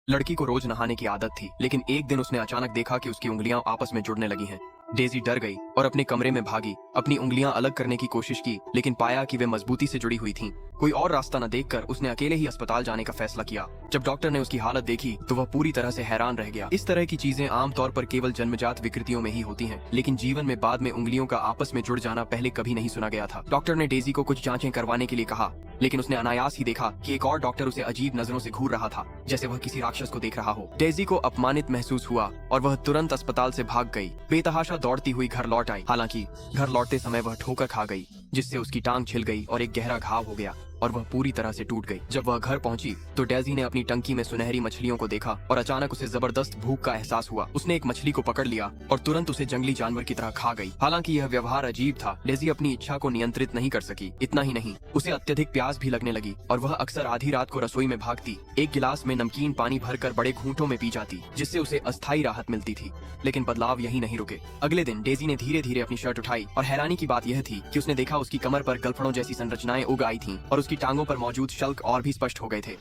लड़की को रोज नहाने की आदत थी, लेकिन एक दिन उसने अचानक देखा कि उसकी उंगलियां आपस में जुड़ने लगी हैं। डेजी डर गई और अपने कमरे में भागी। अपनी उंगलियां अलग करने की कोशिश की, लेकिन पाया कि वे मजबूती से जुड़ी हुई थीं। कोई और रास्ता न देखकर उसने अकेले ही अस्पताल जाने का फैसला किया। जब डॉक्टर ने उसकी हालत देखी तो वह पूरी तरह से हैरान रह गया। इस तरह की चीजें आमतौर पर केवल जन्मजात विकृतियों में ही होती हैं, लेकिन जीवन में बाद में उंगलियों का आपस में जुड़ जाना पहले कभी नहीं सुना गया था। डॉक्टर ने डेजी को कुछ जांचें करवाने के लिए कहा, लेकिन उसने अनायास ही देखा कि एक और डॉक्टर उसे अजीब नजरों से घूर रहा था, जैसे वह किसी राक्षस को देख रहा हो। डेजी को अपमानित महसूस हुआ और वह तुरंत अस्पताल से भाग गई। बेतहाशा दौड़ती हुई घर लौट आई। हालांकि घर लौटते समय वह ठोकर खा गई, जिससे उसकी टांग छिल गई और एक गहरा घाव हो गया और वह पूरी तरह से टूट गई। जब वह घर पहुंची तो डेजी ने अपनी टंकी में सुनहरी मछलियों को देखा और अचानक उसे जबरदस्त भूख का एहसास हुआ। उसने एक मछली को पकड़ लिया और तुरंत उसे जंगली जानवर की तरह खा गई। हालांकि यह व्यवहार अजीब था, डेजी अपनी इच्छा को नियंत्रित नहीं कर सकी। इतना ही नहीं, उसे अत्यधिक प्यास भी लगने लगी और वह अक्सर आधी रात को रसोई में भागती, एक गिलास में नमकीन पानी भरकर बड़े घूंटों में पी जाती, जिससे उसे अस्थायी राहत मिलती थी। लेकिन बदलाव यही नहीं रुके। अगले दिन डेजी ने धीरे धीरे अपनी शर्ट उठाई और हैरानी की बात यह थी कि उसने देखा उसकी कमर पर गलफड़ों जैसी संरचनाएं उग आई थीं और उसकी टांगों पर मौजूद शल्क और भी स्पष्ट हो गए थे।